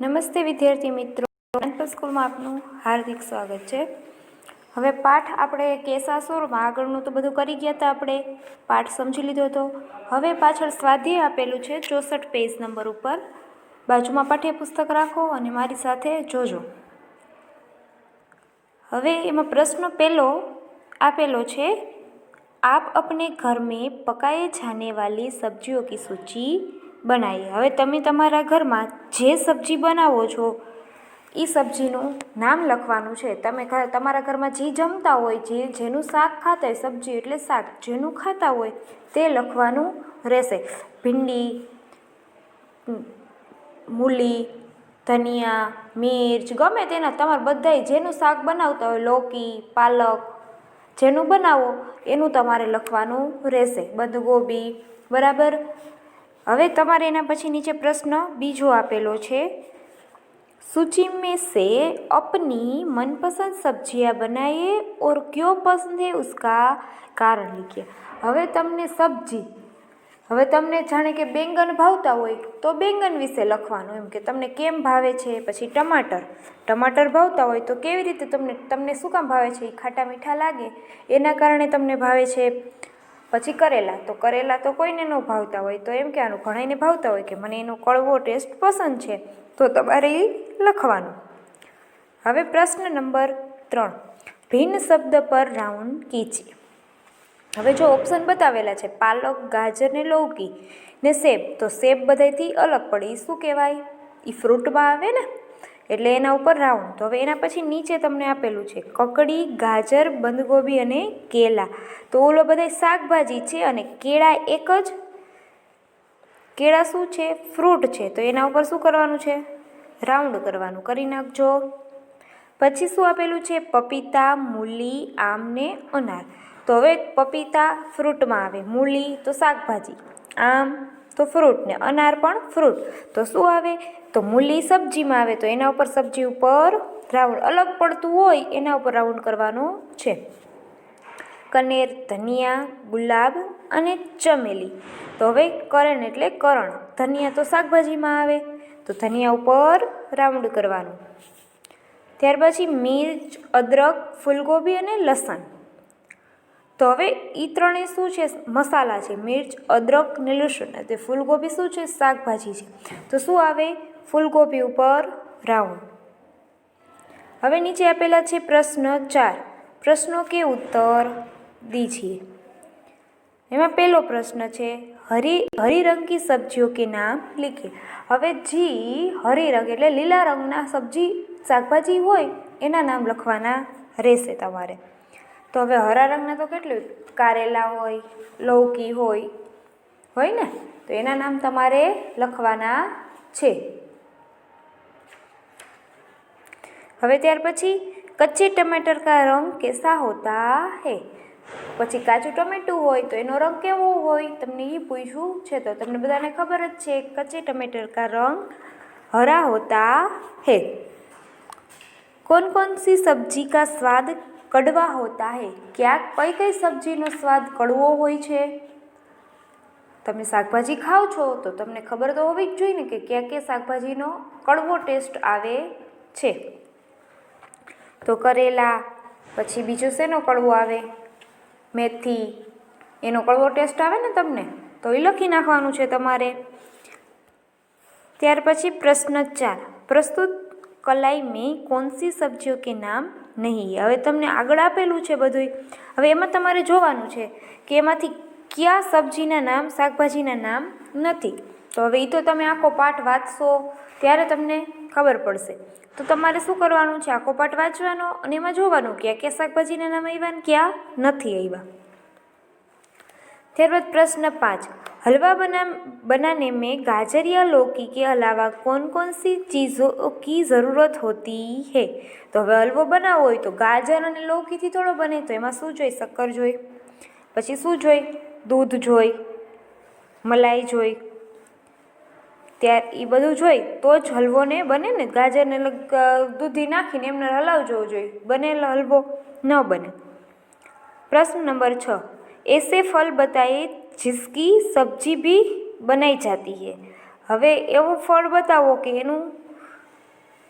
નમસ્તે વિદ્યાર્થી મિત્રો, જ્ઞાનપથ સ્કૂલમાં આપનું હાર્દિક સ્વાગત છે। હવે પાઠ આપણે કેસાસુરમાં આગળનું તો બધું કરી ગયા હતા, આપણે પાઠ સમજી લીધો હતો। હવે પાછળ સ્વાધ્યાય આપેલું છે 64 પેજ નંબર ઉપર। બાજુમાં પાઠ્યપુસ્તક રાખો અને મારી સાથે જોજો। હવે એમાં પ્રશ્ન પહેલો આપેલો છે, आप अपने घर में पकाए जाने वाली सब्जियों की सूची बनाइए। હવે તમે તમારા ઘરમાં જે સબ્જી બનાવો છો એ સબ્જીનું નામ લખવાનું છે। તમે તમારા ઘરમાં જે જમતા હોય, જેનું શાક ખાતા હોય, સબ્જી એટલે શાક જેનું ખાતા હોય તે લખવાનું રહેશે। ભીંડી, મૂલી, ધનિયા, મિર્ચ, ગમે તેના તમારે બધાય જેનું શાક બનાવતા હોય, લૌકી, પાલક, જેનું બનાવો એનું તમારે લખવાનું રહેશે, બંધગોબી, બરાબર। હવે તમારે એના પછી નીચે પ્રશ્ન બીજો આપેલો છે, सूची में से अपनी मनपसंद सब्जियां बनाइए और क्यों पसंद है उसका कारण लिखिए। હવે તમને સબ્જી, હવે તમને જાણે કે બેંગન ભાવતા હોય તો બેંગન વિશે લખવાનું, એમ કે તમને કેમ ભાવે છે। પછી ટમાટર ભાવતા હોય તો કેવી રીતે તમને શું કામ ભાવે છે, એ ખાટા મીઠા લાગે એના કારણે તમને ભાવે છે। પછી કરેલા તો કોઈને ન ભાવતા હોય તો એમ કહેવાનું, ઘણાને ભાવતા હોય કે મને એનો કડવો ટેસ્ટ પસંદ છે, તો તમારે એ લખવાનું। હવે પ્રશ્ન નંબર 3, ભિન્ન શબ્દ પર રાઉન્ડ કીજીએ। હવે જો ઓપ્શન બતાવેલા છે પાલક, ગાજર ને લૌકી ને સેબ, તો સેબ બધાથી અલગ પડે, એ શું કહેવાય, એ ફ્રૂટમાં આવે ને, એટલે એના ઉપર રાઉન્ડ। તો હવે એના પછી નીચે તમને આપેલું છે કકડી, ગાજર, બંધગોબી અને કેળા, તો ઓલો બધા શાકભાજી છે અને કેળા કેળા શું છે, ફ્રૂટ છે, તો એના ઉપર શું કરવાનું છે, રાઉન્ડ કરવાનું, કરી નાખજો। પછી શું આપેલું છે, પપીતા, મૂલી, આમ ને અનાર, તો હવે પપીતા ફ્રૂટમાં આવે, મૂલી તો શાકભાજી, આમ તો ફ્રૂટ ને અનાર પણ ફ્રૂટ, તો શું આવે, તો મૂલી સબ્જીમાં આવે, તો એના ઉપર સબ્જી ઉપર રાઉન્ડ, અલગ પડતું હોય એના ઉપર રાઉન્ડ કરવાનો છે। કનેર, ધનિયા, ગુલાબ અને ચમેલી, તો હવે કરણ એટલે કરણ, ધનિયા તો શાકભાજીમાં આવે તો ધનિયા ઉપર રાઉન્ડ કરવાનું। ત્યાર પછી મિર્ચ, અદરક, ફૂલગોબી અને લસણ, તો હવે એ ત્રણેય શું છે, મસાલા છે, મિર્ચ, અદરક ને લસણ, તે ફૂલગોબી શું છે, શાકભાજી છે, તો શું આવે, ફૂલગોબી ઉપર રાઉન્ડ। હવે નીચે આપેલા છે પ્રશ્ન 4, પ્રશ્નો કે ઉત્તર दीजिए। એમાં પહેલો પ્રશ્ન છે, હરી રંગ की सब्जियों के नाम लिखिए। હવે જી હરી રંગ એટલે લીલા રંગના શાકભાજી હોય એના નામ લખવાના રહેશે તમારે। તો હવે હરા રંગના તો કેટલું, કારેલા હોય, લૌકી હોય ને, તો એના નામ તમારે લખવાના છે। હવે ત્યાર પછી કચ્ચે ટમાટર કા રંગ કેસા હોતા હૈ, પછી કાચું ટમેટું હોય તો એનો રંગ કેવો હોય, તમને એ પૂછ્યું છે, તો તમને બધાને ખબર જ છે કચ્ચે ટमाटर का रंग हरा होता है। कौन कौन सी सब्जी का स्वाद कड़वा होता है, क्या कई सब्जीનો સ્વાદ કડવો હોય છે। તમે શાકભાજી ખાઓ છો તો તમને ખબર તો હોવી જ જોઈએ ને કે ક્યાં શાકભાજીનો કડવો ટેસ્ટ આવે છે। તો કરેલા, પછી બીજો શેનો કડવો આવે, મેથી, એનો કડવો ટેસ્ટ આવે ને તમને, તો એ લખી નાખવાનું છે તમારે। ત્યાર પછી પ્રશ્ન 4, પ્રસ્તુત કलाई में कौन सी सब्जियों के नाम नहीं। હવે તમને આગળ આપેલું છે બધું, હવે એમાં તમારે જોવાનું છે કે એમાંથી કયા સબ્જીના નામ, શાકભાજીના નામ નથી। તો હવે એ તો તમે આખો પાઠ વાંચશો ત્યારે તમને ખબર પડશે। તો તમારે શું કરવાનું છે, આખો પાઠ વાંચવાનો અને એમાં જોવાનું કે શાકભાજીના નામ આવ્યા ને ક્યાં નથી આવ્યા। ત્યારબાદ પ્રશ્ન 5, हलवा बनाने में गाजर या लौकी के अलावा कौन कौन सी चीज़ों की ज़रूरत होती है। तो હવે હલવો બનાવવો હોય તો ગાજર અને લૌકીથી થોડો બને, તો એમાં શું જોઈએ, શક્કર જોઈએ, પછી શું જોઈએ, દૂધ જોઈએ, મલાઈ જોઈએ, એ બધું જોઈએ તો જ હલવોને બને ને, ગાજરને દૂધી નાખીને એમને હલાવજો જોઈએ, બનેલો હલવો ન બને। પ્રશ્ન નંબર 6, ऐसे फल बताइए जिसकी सब्जी भी बनाई जाती है। હવે એવું ફળ બતાવો કે એનું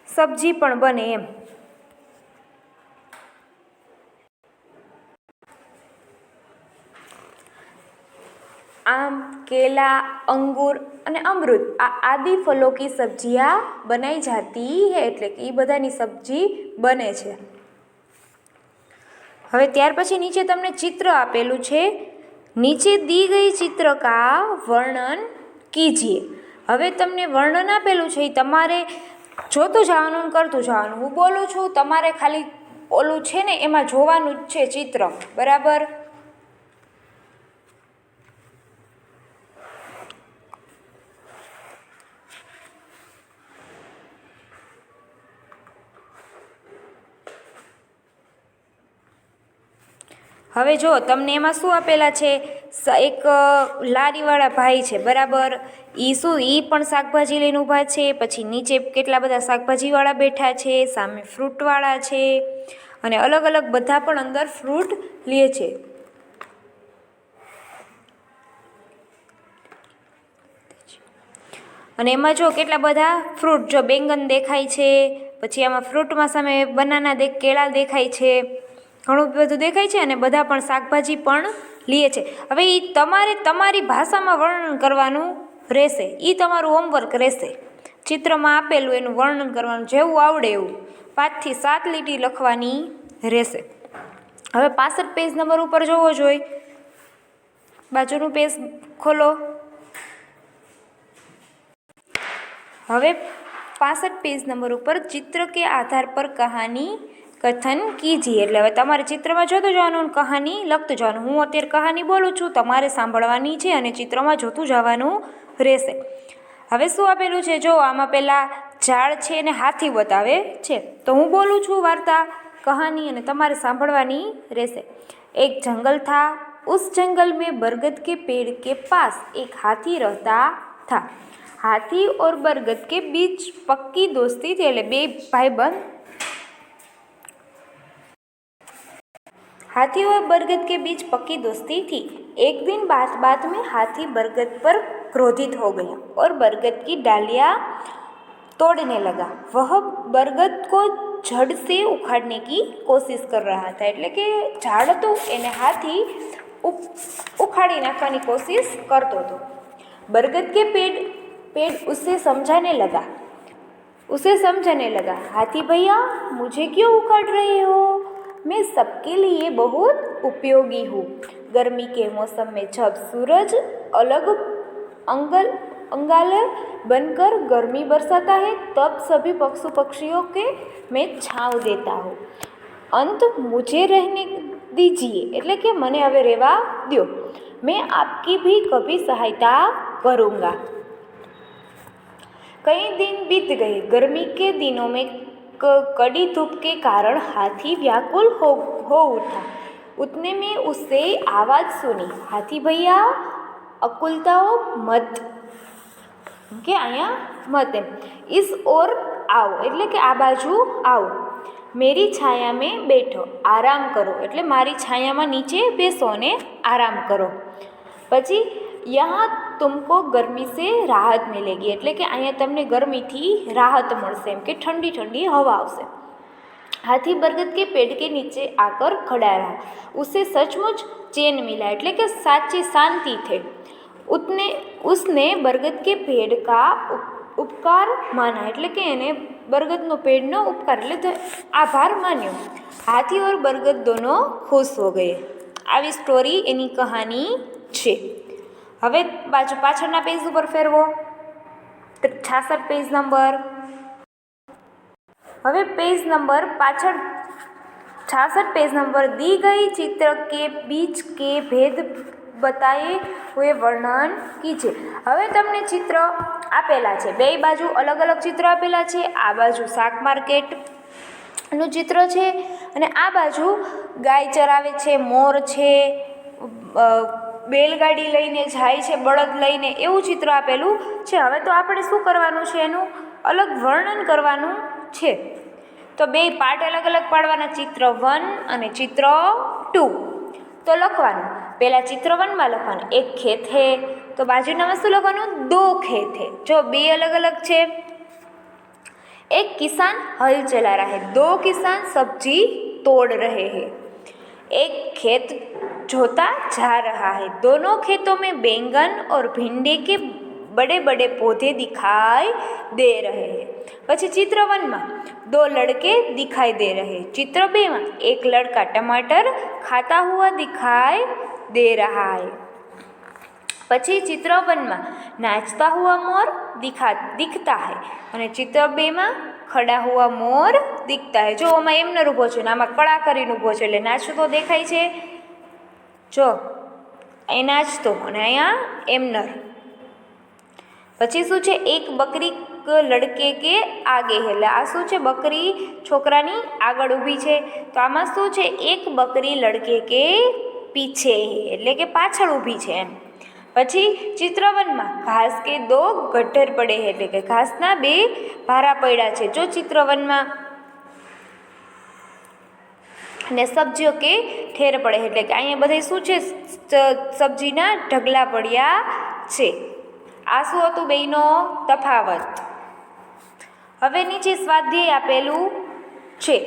સબ્જી પણ બને એમ. आम, केला, अंगूर અને અમૃત આ આદિ ફલો કી સબ્જિયા બનાઈ જાતી હૈ, એટલે કે એ બધાની સબ્જી બને છે. હવે ત્યાર પછી નીચે તમને ચિત્ર આપેલું છે. નીચે દી ગઈ ચિત્ર કા વર્ણન કીજીએ. હવે તમને વર્ણન આપેલું છે એ તમારે જોતું જવાનું કરતું જવાનું. હું બોલું છું, તમારે ખાલી ઓલું છે ને એમાં જોવાનું જ છે ચિત્ર, બરાબર? હવે જો તમને એમાં શું આપેલા છે, એક લારીવાળા ભાઈ છે, બરાબર? એ પણ શાકભાજી લઈને ઊભા છે. પછી નીચે કેટલા બધા શાકભાજીવાળા બેઠા છે, સામે ફ્રૂટવાળા છે, અને અલગ અલગ બધા પણ અંદર ફ્રૂટ લે છે. અને એમાં જો કેટલા બધા ફ્રૂટ, જો બેંગન દેખાય છે, પછી આમાં ફ્રૂટમાં સામે બનાના કેળા દેખાય છે, ઘણું બધું દેખાય છે. અને બધા પણ શાકભાજી પણ લે છે. હવે એ તમારે તમારી ભાષામાં વર્ણન કરવાનું રહેશે. એ તમારું હોમવર્ક રહેશે. ચિત્રમાં આપેલું એનું વર્ણન કરવાનું, જેવું આવડે એવું 5 થી 7 લીટી લખવાની રહેશે. હવે 65 પેજ નંબર ઉપર જોવો જોઈએ. બાજુનું પેજ ખોલો. હવે 65 પેજ નંબર ઉપર ચિત્ર કે આધાર પર કહાની કથન કીજીએ. એટલે હવે તમારે ચિત્રમાં જોતું જવાનું, કહાની લખતું જવાનું. હું અત્યારે કહાની બોલું છું, તમારે સાંભળવાની છે અને ચિત્રમાં જોતું જવાનું રહેશે. હવે શું આપેલું છે, જો આમાં પહેલાં ઝાડ છે અને હાથી બતાવે છે. તો હું બોલું છું વાર્તા, કહાની, અને તમારે સાંભળવાની રહેશે. એક જંગલ था, उस जंगल में बरगद के पेड़ के पास एक हाथी रहता था. हाथी और बरगद के बीच पक्की दोस्ती थी. એટલે બે ભાઈબંધ. हाथी और बरगद के बीच पक्की दोस्ती थी. एक दिन बात बात में हाथी बरगद पर क्रोधित हो गया और बरगद की डालियां तोड़ने लगा. वह बरगद को जड़ से उखाड़ने की कोशिश कर रहा था. એટલે કે ઝાડ હતું એને હાથી उखाड़ी नाखवानी कोशिश करतो હતો. बरगद के पेड़ उसे समझाने लगा, हाथी भैया मुझे क्यों उखाड़ रहे हो? मैं सबके लिए बहुत उपयोगी हूँ. गर्मी के मौसम में जब सूरज अलग अंगाले बनकर गर्मी बरसाता है, तब सभी पशु पक्षियों के मैं छाँव देता हूँ. अंत मुझे रहने दीजिए, એટલે કે મને હવે રહેવા દો. मैं आपकी भी कभी सहायता करूँगा. कई दिन बीत गए. गर्मी के दिनों में कड़ी धूप के कारण हाथी व्याकुल हो उठा. उतने में उससे आवाज़ सुनी, हाथी भैया अकुलताओ मत, કે અહીંયા મત એમ, इस ओर आओ એટલે કે આ બાજુ આવો. मेरी छाया में बैठो, आराम करो એટલે મારી છાયામાં નીચે બેસો અને આરામ કરો. પછી यहाँ तुमको गर्मी से राहत मिलेगी એટલે કે અહીંયા તમને ગરમીથી રાહત મળશે, એમ કે ठंडी ठंडी हवा આવશે. हाथी बरगद के पेड़ के नीचे आकर खड़ा रहा. उसे सचमुच चैन मिला એટલે કે સાચી શાંતિ થઈ. उसने बरगद के पेड़ का उपकार माना એટલે કે એને बरगदનો पेड़નો उपकार એટલે આભાર માન્યો. हाथी और बरगद दोनों खुश हो गए. આવી સ્ટોરી એની કહાની છે. હવે બાજુ પાછળના પેજ ઉપર ફેરવો. 66 પેજ નંબર. હવે પેજ નંબર પાછળ 66 पेज नंबर दी गई चित्र के बीच के भेद बताए हुए वर्णन कीजिए. હવે તમને ચિત્ર આપેલા છે, બે બાજુ અલગ અલગ ચિત્ર આપેલા છે. આ બાજુ શાક માર્કેટનું ચિત્ર છે અને આ બાજુ ગાય ચરાવે છે, મોર છે, બેલગાડી લઈને જાય છે, બળદ લઈને, એવું ચિત્ર આપેલું છે. હવે તો આપણે શું કરવાનું છે, એનું અલગ વર્ણન કરવાનું છે. તો બે પાર્ટ અલગ અલગ પાડવાના, ચિત્ર 1 અને ચિત્ર 2. તો લખવાનું પહેલાં ચિત્ર 1માં લખવાનું એક ખેત હે, તો બાજુનામાં શું લખવાનું? 2 ખેત હે. જો બે અલગ અલગ છે. एक किसान हल चला रहा है, दो किसान सब्जी तोड़ रहे हैं, एक खेत जोता जा रहा है, दोनों खेतों में बैंगन और भिंडी के बड़े बड़े पौधे दिखाई दे रहे हैं। પછી ચિત્ર 1 માં दो लड़के दिखाई दे रहे हैं। चित्र 2 में एक लड़का टमाटर खाता हुआ दिखाई दे रहा है। પછી ચિત્ર 1 में नाचता हुआ मोर दिखता है અને ચિત્ર 2 में खड़ा हुआ मोर दिखता है। जो आમાં એમનર ઊભો છે ને આમાં કળા કરીને ઊભો છે એટલે નાચતો દેખાય છે। જો અહીં નાચતો અને અહીંયા એમનર। પછી શું છે, એક બકરી લડકે કે આગે એટલે આ શું છે, બકરી છોકરાની આગળ ઊભી છે। તો આમાં શું છે, એક બકરી લડકે કે પીછે એટલે કે પાછળ ઊભી છે એમ। પછી ચિત્ર 1 માં ઘાસ કે દો ગઠ્ઠર પડે એટલે કે ઘાસના બે ભારા પડ્યા છે। જો ચિત્ર 1 માં અને સબ્જીઓ કે ઠેર પડે એટલે કે અહીંયા બધે શું છે, સબ્જીના ઢગલા પડ્યા છે। આ શું હતું બેયનો તફાવત। હવે નીચે સ્વાધ્યાય આપેલું છે।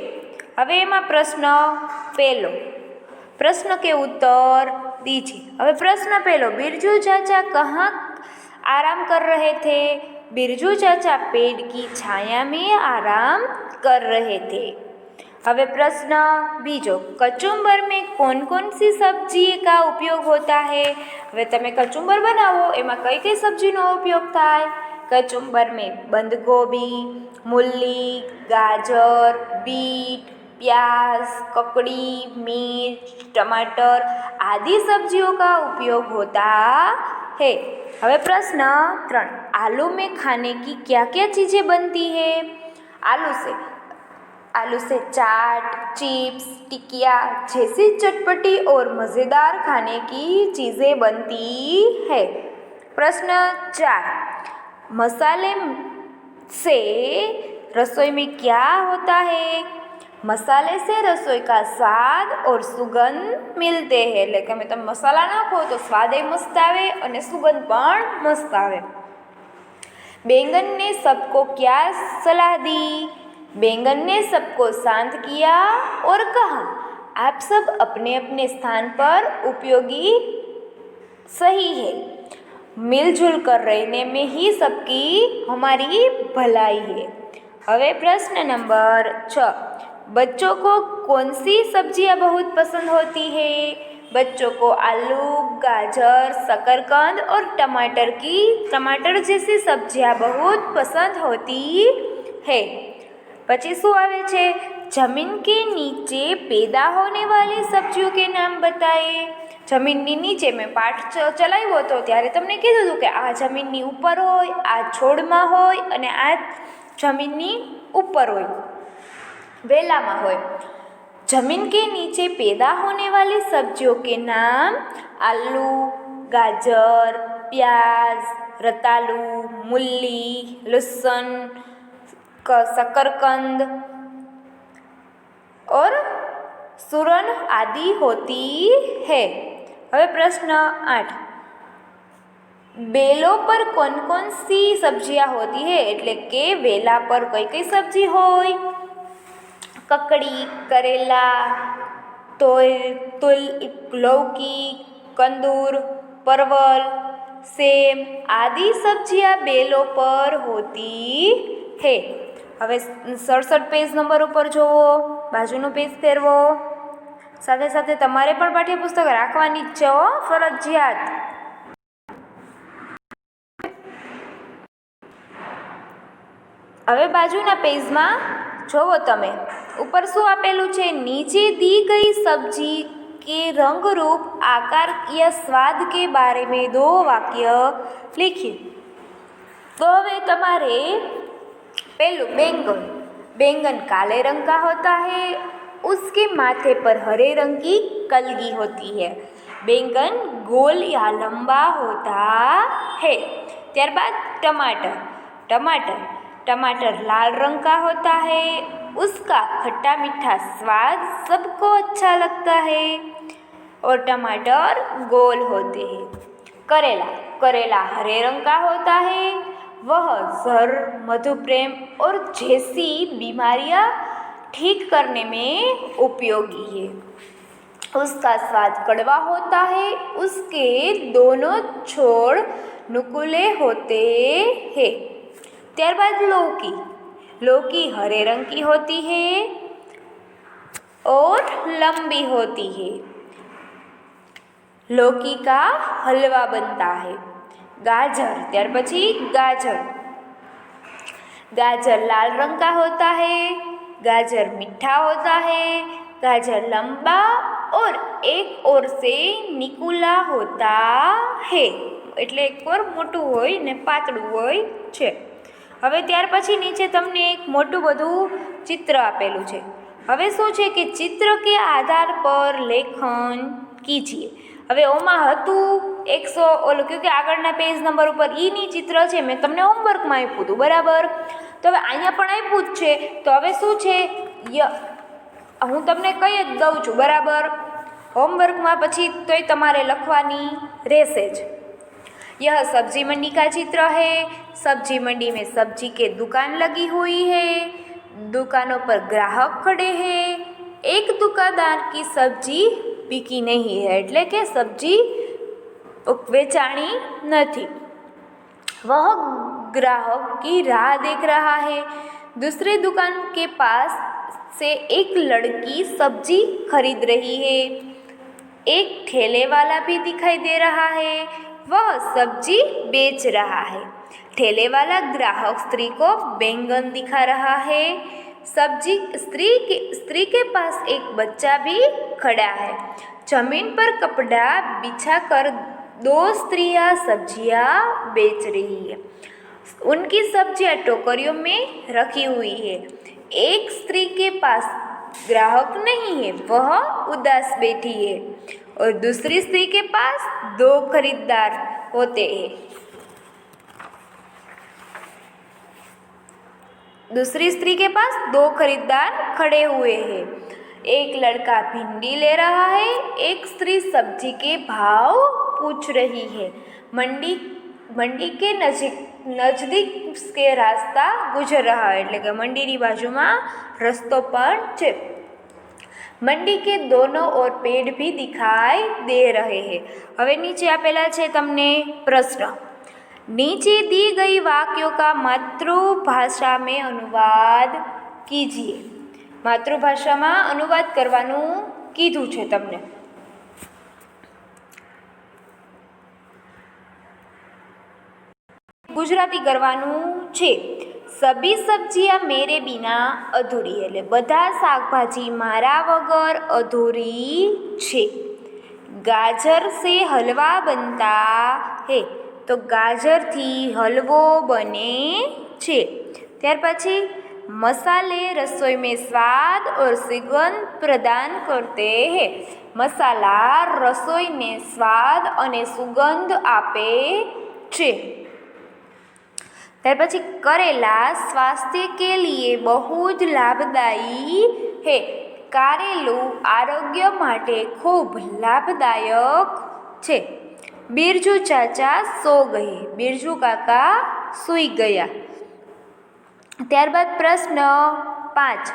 હવે એમાં પ્રશ્ન પહેલો, प्रश्न के उत्तर दीजिए। હવે પ્રશ્ન પહેલો, बिरजू चाचा कहाँ आराम कर रहे थे? बिरजू चाचा पेड़ की छाया में आराम कर रहे थे। હવે પ્રશ્ન બીજો, કચુંબર में कौन कौन सी सब्जी का उपयोग होता है? હવે તમે કચુંબર બનાવો એમાં કઈ કઈ સબ્જીનો ઉપયોગ થાય? કચુંબર में बंद गोभी, मूली, गाजर, बीट, प्याज, ककड़ी, मिर्च, टमाटर आदि सब्जियों का उपयोग होता है। હવે પ્રશ્ન 3, आलू में खाने की क्या क्या चीज़ें बनती है? आलू से चाट, चिप्स, टिकिया जैसी चटपटी और मज़ेदार खाने की चीज़ें बनती है। प्रश्न 4, मसाले से रसोई में क्या होता है? मसाले से रसोई का स्वाद और सुगंध मिलते हैं એટલે કે તમે મસાલા નાખો તો સ્વાદ મસ્ત આવે અને સુગંધ પણ મસ્ત આવે। बैंगन ने सबको क्या सलाह दी? बैंगन ने सबको शांत किया और कहा, आप सब अपने अपने स्थान पर उपयोगी सही है, मिलजुल कर रहने में ही सबकी हमारी भलाई है। હવે પ્રશ્न नंबर 6, बच्चों को कौन सी सब्जियां बहुत पसंद होती है? बच्चों को आलू, गाजर, शकरकंद और टमाटर जैसी सब्जियां बहुत पसंद होती है। પછી શું આવે છે, જમીન के नीचे पैदा होने वाली सब्जियों के नाम बताए। જમીનની નીચે મેં પાઠ ચલાવ્યો હતો ત્યારે તમને કીધું હતું કે આ જમીનની ઉપર હોય, આ છોડમાં હોય અને આ જમીનની ઉપર હોય, વેલામાં હોય। जमीन के नीचे पैदा होने वाली सब्जियों के नाम आलू, गाजर, प्याज, रतालू, मूली, लहसुन, शकरकंद और सूरन आदि होती है। હવે પ્રશ્ન 8, बेलों पर कौन कौन सी सब्जियां होती है એટલે કે વેલા પર કઈ કઈ સબ્જી હોય? ककड़ी, करेला, लौकी, कंदूर, परवल, सेम आदि सब्जियां बेलों पर होती है। હવે 67 પેજ નંબર ઉપર જોવો, બાજુનું પેજ ફેરવો। સાથે સાથે તમારે પણ પાઠ્યપુસ્તક રાખવાની જ છે, ફરજિયાત। હવે બાજુના પેજમાં જોવો તમે, ऊपर શું આપેલું છે, नीचे दी गई सब्जी के रंग रूप आकार या स्वाद के बारे में 2 वाक्य लिखिए। तो હવે તમારે पहलू बैंगन काले रंग का होता है, उसके माथे पर हरे रंग की कलगी होती है। बैंगन गोल या लंबा होता है। त्यारबाद टमाटर लाल रंग का होता है, उसका खट्टा मीठा स्वाद सबको अच्छा लगता है और टमाटर गोल होते हैं। करेला हरे रंग का होता है, वह जर मधुप्रेम और जैसी बीमारियां ठीक करने में उपयोगी है। उसका स्वाद कड़वा होता है, उसके दोनों छोर नुकीले होते हैं। ત્યારબાદ लौकी। लौकी हरे रंग की होती है और लंबी होती है। लौकी का हलवा बनता है। गाजर। ત્યાર પછી गाजर। गाजर लाल रंग का होता है। गाजर मीठा होता है। गाजर लंबा और एक ओर से निकुला होता है, એટલે એક ઓર મોટું હોય ને પાતળું હોય છે। હવે ત્યાર પછી નીચે તમને એક મોટું બધું ચિત્ર આપેલું છે। હવે શું છે કે ચિત્ર કે આધાર પર લેખન કીજીએ। હવે ઓમાં હતું 100 ઓલું કે આગળના પેજ નંબર ઉપર ઈની ચિત્ર છે, મેં તમને હોમવર્કમાં આપ્યું હતું, બરાબર। તો હવે અહીંયા પણ આપ્યું જ છે, તો હવે શું છે હું તમને કહી જ દઉં છું, બરાબર। હોમવર્કમાં પછી તોય તમારે લખવાની રહેશે જ। यह सब्जी मंडी का चित्र है। सब्जी मंडी में सब्जी के दुकान लगी हुई है। दुकानों पर ग्राहक खड़े हैं। एक दुकानदार की सब्जी बिकी नहीं है, એટલે કે સબ્જી વેચાણી નથી। वह ग्राहक की राह देख रहा है। दूसरे दुकान के पास से एक लड़की सब्जी खरीद रही है। एक ठेले वाला भी दिखाई दे रहा है, वह सब्जी बेच रहा है। ठेले वाला ग्राहक स्त्री को बैंगन दिखा रहा है। स्त्री के पास एक बच्चा भी खड़ा है। जमीन पर कपड़ा बिछाकर 2 स्त्रियां सब्जियां बेच रही है। उनकी सब्जियां टोकरियों में रखी हुई है। एक स्त्री के पास ग्राहक नहीं है, वह उदास बैठी है और दूसरी स्त्री के पास 2 खरीदार होते हैं। दूसरी स्त्री के पास 2 खरीदार खड़े हुए हैं। एक लड़का भिंडी ले रहा है। एक स्त्री सब्जी के भाव पूछ रही है। मंडी के नजदीक के रास्ता गुजर रहा है, એટલે કે મંડીની બાજુમાં રસ્તો પણ છે। મંડી के दोनों ओर पेड़ भी दिखाई दे रहे हैं। હવે નીચે આપેલા છે તમને પ્રશ્ન। नीचे दी गई वाक्यों का मातृभाषा में अनुवाद कीजिए। मातृभाषाમાં अनुवाद કરવાનું કીધું છે તમને। गुजराती करवानू छे। सभी सब्जियां मेरे बिना अधूरी है, એટલે બધા શાકભાજી મારા વગર અધૂરી છે। गाजर से हलवा बनता है, तो गाजर थी हलवो बने छे। त्यार पछी मसाले रसोई में स्वाद और सुगंध प्रदान करते हैं। मसाला रसोई ने स्वाद अने सुगंध आपे छे। त्यार पछी करेला स्वास्थ्य के लिए बहुत लाभदायी है। कारेलू आरोग्य माटे खूब लाभदायक छे। बिरजू चाचा सो गए, बिरजू काका सूई गया। त्यारबाद प्रश्न 5,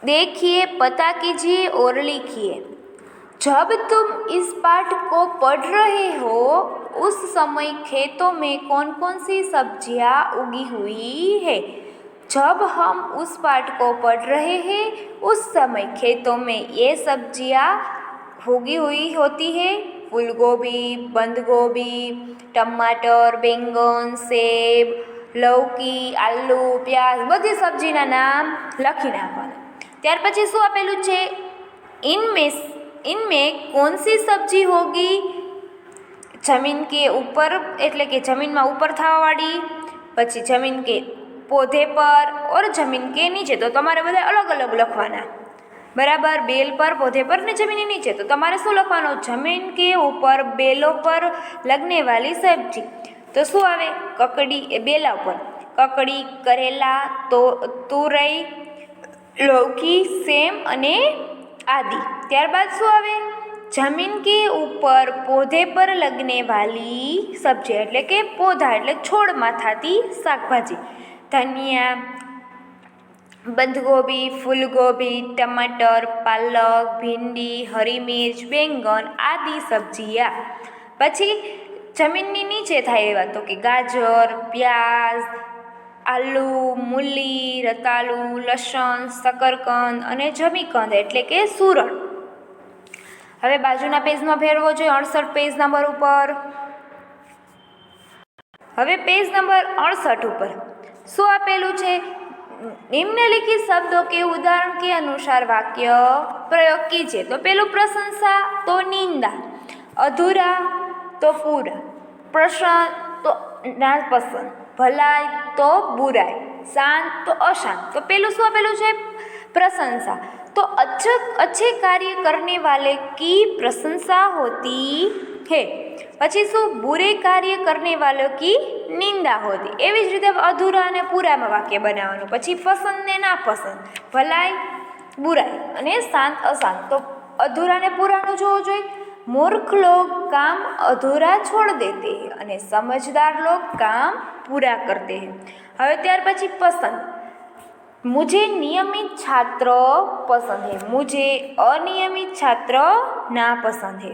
देखिए, पता कीजिए और लिखिए। जब तुम इस पाठ को पढ़ रहे हो उस समय खेतों में कौन कौन सी सब्जियां उगी हुई है। जब हम उस पाठ को पढ़ रहे हैं उस समय खेतों में ये सब्जियां उगी हुई होती है। फूल गोभी, बंद गोभी, टमाटर, बैंगन, सेब, लौकी, आलू, प्याज, बधी सब्जीना नाम लखी नाखवाना। त्यार पछी शुं आपेलुं छे, इनमें कौन सी सब्जी होगी। जमीन के ऊपर एटले के जमीन में ऊपर थावावाड़ी, पछी जमीन के पौधे पर और जमीन के नीचे। तो तमारे बधा अलग अलग लखवाना, बराबर। बेल पर, पौधे पर ने जमीन नीचे। तो तमारे शुं लखवानुं, जमीन के ऊपर बेलों पर लगने वाली सब्जी। तो शुं आवे, ककड़ी, बेला पर ककड़ी, करेला, तो तुरई, लौकी, सेम अने आदि। त्यारबाद शुं आवे, जमीन के ऊपर पौधे पर लगने वाली सब्जी એટલે કે પૌધા એટલે છોડમાં થતી શાકભાજી ધનિયા બંધગોભી ફૂલગોભી ટમાટર પાલક ભીંડી હરી મિર્ચ બેંગન આદિ સબ્જીયા પછી જમીનની નીચે થાય એવા તો કે ગાજર પ્યાજ આલુ મૂલી રતાળુ લસણ શકરકંદ અને જમીકંદ એટલે કે સુરણ હવે બાજુના પેજમાં ફેરવો જોઈએ 68 પેજ નંબર ઉપર હવે પેજ નંબર 68 ઉપર શું આપેલું છે निम्नलिखित शब्दों के उदाहरण के अनुसार वाक्य प्रयोग कीजिए तो पेलू प्रशंसा तो निंदा अधूरा तो पूरा प्रश्न तो नापसंद भलाई तो बुराई शांत तो अशांत तो पेलू शू आपेलू है प्रशंसा तो अच्छे कार्य करने वाले की प्रशंसा होती है પછી શું બુરે કાર્ય કરને વાલો કી નિંદા હોતી એવી જ રીતે અધૂરા અને પૂરામાં વાક્ય બનાવવાનું પછી પસંદ ને ના પસંદ ભલાઈ બુરાઈ અને શાંત અશાંત તો અધૂરા ને પૂરાનું જોવું જોઈએ મૂર્ખ લોગ કામ અધૂરા છોડ દેતે હૈ અને સમજદાર લોગ કામ પૂરા કરતે હૈ હવે ત્યાર પછી પસંદ मुझे नियमित छात्र पसंद है मुझे अनियमित छात्र ना पसंद है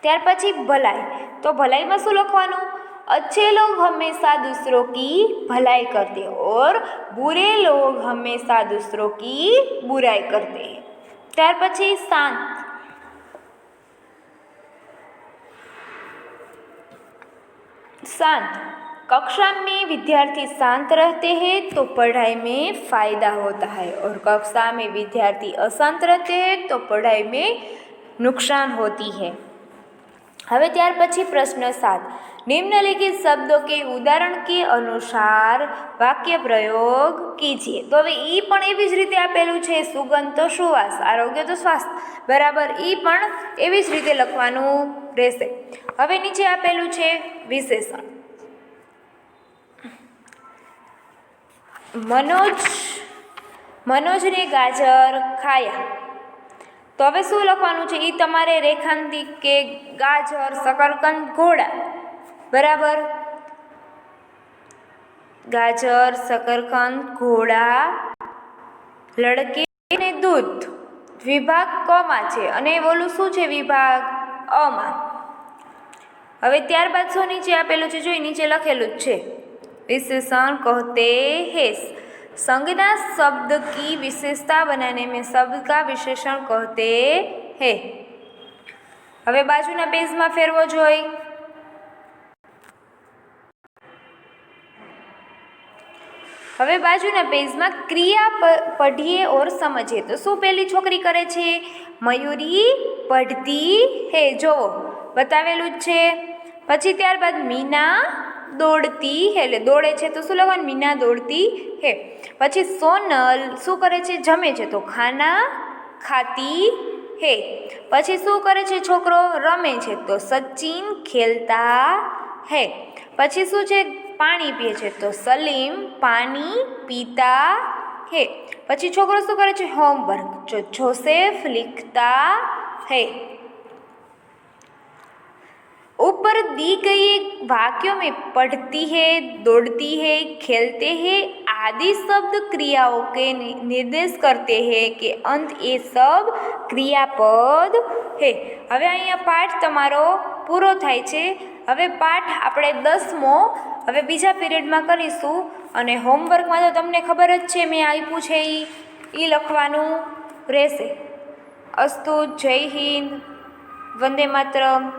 त्यार पछी भलाई तो भलाई में शू लखवानुं अच्छे लोग हमेशा दूसरों की भलाई करते हैं और बुरे लोग हमेशा दूसरों की बुराई करते हैं त्यार पछी शांत शांत कक्षा में विद्यार्थी शांत रहते हैं तो पढ़ाई में फ़ायदा होता है और कक्षा में विद्यार्थी अशांत रहते हैं तो पढ़ाई में नुकसान होती है હવે ત્યાર પછી પ્રશ્ન 7 निम्नलिखित शब्दों के उदाहरण के अनुसार वाक्य प्रयोग कीजिए तो હવે ઈ પણ એવી જ રીતે આપેલું છે સુગંધ તો સુવાસ આરોગ્ય તો સ્વાસ્થ્ય બરાબર ઈ પણ એવી જ રીતે લખવાનું રહેશે હવે નીચે આપેલું છે વિશેષણ मनोजने गाजर खाया तो हवे शू लखवानुं छे ई तमारे रेखांकित के गाजर शकरकंद घोड़ा बराबर गाजर शकरकंद घोड़ा लड़के ने दूध विभाग क मां छे अने बोलू शू छे विभाग अ मां हवे त्यारबाद शू नीचे आपेलुं छे जो नीचे लखेलुं ज छे विशेषण कहते हैं संज्ञा शब्द की विशेषता बनाने में शब्द का विशेषण कहते हैं हवे बाजूना पेज में फेरवो जोई हवे बाजूना पेज में क्रिया पढ़िए और समझिए तो शू पहली छोकरी करे छे मयूरी पढ़ती है जो बतावेलू छे पछी त्यारबाद मीना दौड़ती है એટલે દોડે છે તો શું લખવાનું મીના દોડતી है પછી સોનલ શું કરે છે જમે છે તો ખાના ખાતી है પછી શું કરે છે છોકરો રમે છે તો સચિન ખેલતા है પછી શું છે પાણી પીએ છે તો સલીમ પાણી પીતા है પછી છોકરો શું કરે છે હોમવર્ક જો જોસેફ लिखता है ऊपर दी गई वाक्यों में पढ़ती है दौड़ती है खेलते हैं आदि शब्द क्रियाओं के निर्देश करते हैं कि अंत ये सब क्रियापद है हवे अहींया पाठ तमारो पूरो थाय छे हवे पाठ आपणे 10मो हवे बीजा पीरियडमां करीशुं अने होमवर्कमां तो तमने खबर ज छे मैं आप्युं छे ई लखवानुं रहेशे अस्तु जय हिंद वंदे मातरम।